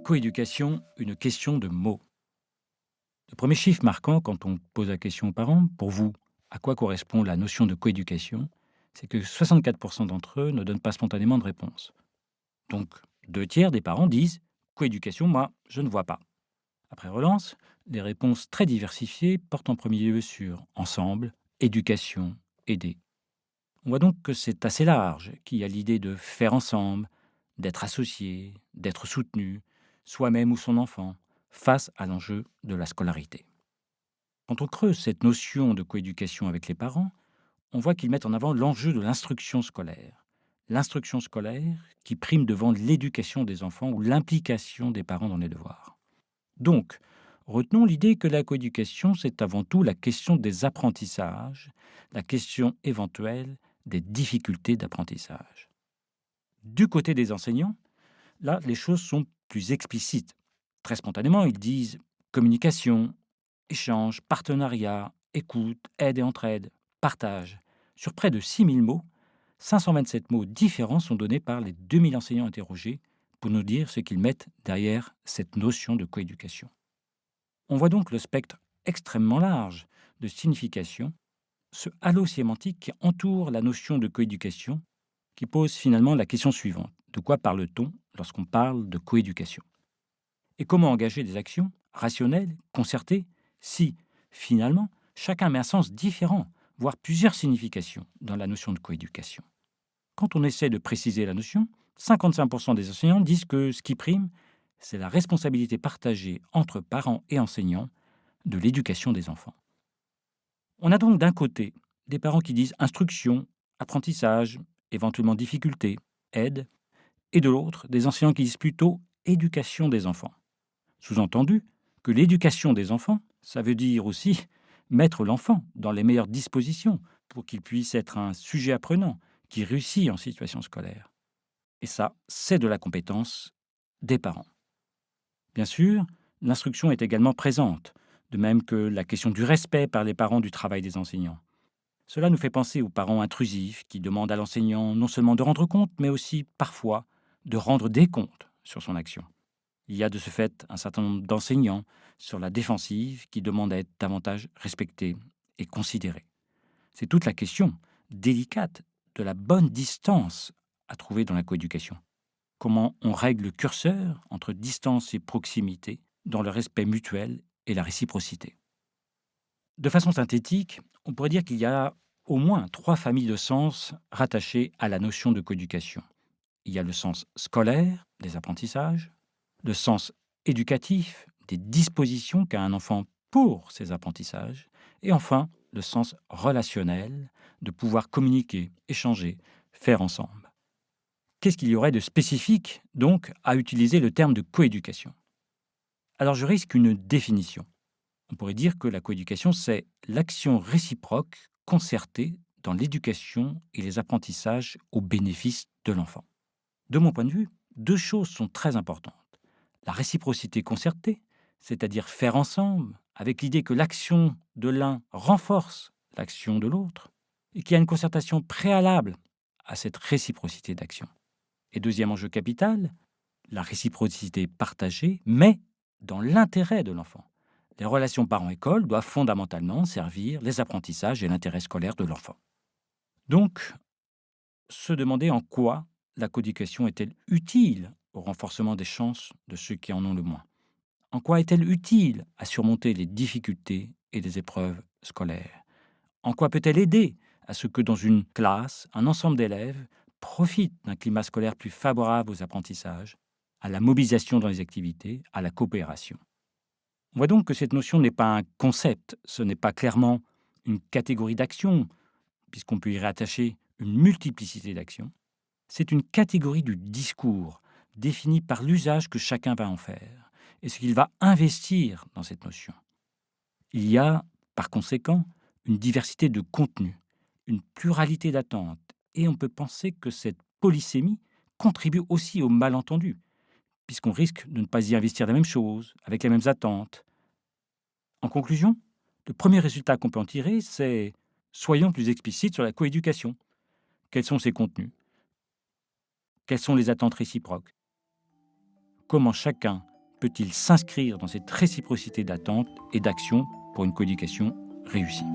Coéducation, une question de mots. Le premier chiffre marquant quand on pose la question aux parents, pour vous, à quoi correspond la notion de coéducation, c'est que 64% d'entre eux ne donnent pas spontanément de réponse. Donc, deux tiers des parents disent coéducation, moi, je ne vois pas. Après relance, les réponses très diversifiées portent en premier lieu sur ensemble, éducation, aider. On voit donc que c'est assez large, qu'il y a l'idée de faire ensemble, d'être associé, d'être soutenu, soi-même ou son enfant, face à l'enjeu de la scolarité. Quand on creuse cette notion de coéducation avec les parents, on voit qu'ils mettent en avant l'enjeu de l'instruction scolaire. L'instruction scolaire qui prime devant l'éducation des enfants ou l'implication des parents dans les devoirs. Donc, retenons l'idée que la coéducation, c'est avant tout la question des apprentissages, la question éventuelle des difficultés d'apprentissage. Du côté des enseignants, là, les choses sont plus explicites. Très spontanément, ils disent communication, échange, partenariat, écoute, aide et entraide, partage. Sur près de 6 000 mots, 527 mots différents sont donnés par les 2 000 enseignants interrogés pour nous dire ce qu'ils mettent derrière cette notion de coéducation. On voit donc le spectre extrêmement large de signification, ce halo sémantique qui entoure la notion de coéducation, qui pose finalement la question suivante. De quoi parle-t-on lorsqu'on parle de coéducation? Et comment engager des actions rationnelles, concertées, si, finalement, chacun met un sens différent, voire plusieurs significations dans la notion de coéducation? Quand on essaie de préciser la notion, 55% des enseignants disent que ce qui prime, c'est la responsabilité partagée entre parents et enseignants de l'éducation des enfants. On a donc d'un côté des parents qui disent instruction, apprentissage, éventuellement difficulté, aide, et de l'autre des enseignants qui disent plutôt éducation des enfants. Sous-entendu que l'éducation des enfants, ça veut dire aussi mettre l'enfant dans les meilleures dispositions pour qu'il puisse être un sujet apprenant qui réussit en situation scolaire. Et ça, c'est de la compétence des parents. Bien sûr, l'instruction est également présente, de même que la question du respect par les parents du travail des enseignants. Cela nous fait penser aux parents intrusifs qui demandent à l'enseignant non seulement de rendre compte, mais aussi parfois de rendre des comptes sur son action. Il y a de ce fait un certain nombre d'enseignants sur la défensive qui demandent à être davantage respectés et considérés. C'est toute la question délicate de la bonne distance à trouver dans la coéducation. Comment on règle le curseur entre distance et proximité dans le respect mutuel et la réciprocité. De façon synthétique, on pourrait dire qu'il y a au moins trois familles de sens rattachées à la notion de coéducation. Il y a le sens scolaire, des apprentissages, le sens éducatif, des dispositions qu'a un enfant pour ses apprentissages, et enfin le sens relationnel, de pouvoir communiquer, échanger, faire ensemble. Qu'est-ce qu'il y aurait de spécifique, donc, à utiliser le terme de coéducation? Alors je risque une définition. On pourrait dire que la coéducation, c'est l'action réciproque, concertée dans l'éducation et les apprentissages au bénéfice de l'enfant. De mon point de vue, deux choses sont très importantes. La réciprocité concertée, c'est-à-dire faire ensemble, avec l'idée que l'action de l'un renforce l'action de l'autre, et qu'il y a une concertation préalable à cette réciprocité d'action. Et deuxième enjeu capital, la réciprocité partagée, mais dans l'intérêt de l'enfant. Les relations parents-école doivent fondamentalement servir les apprentissages et l'intérêt scolaire de l'enfant. Donc, se demander en quoi la coéducation est-elle utile au renforcement des chances de ceux qui en ont le moins? En quoi est-elle utile à surmonter les difficultés et les épreuves scolaires? En quoi peut-elle aider à ce que dans une classe, un ensemble d'élèves profite d'un climat scolaire plus favorable aux apprentissages, à la mobilisation dans les activités, à la coopération? On voit donc que cette notion n'est pas un concept, ce n'est pas clairement une catégorie d'actions, puisqu'on peut y rattacher une multiplicité d'actions. C'est une catégorie du discours, définie par l'usage que chacun va en faire, et ce qu'il va investir dans cette notion. Il y a, par conséquent, une diversité de contenus, une pluralité d'attentes, et on peut penser que cette polysémie contribue aussi au malentendu, puisqu'on risque de ne pas y investir la même chose, avec les mêmes attentes. En conclusion, le premier résultat qu'on peut en tirer, c'est soyons plus explicites sur la coéducation. Quels sont ses contenus? Quelles sont les attentes réciproques? Comment chacun peut-il s'inscrire dans cette réciprocité d'attente et d'action pour une coéducation réussie?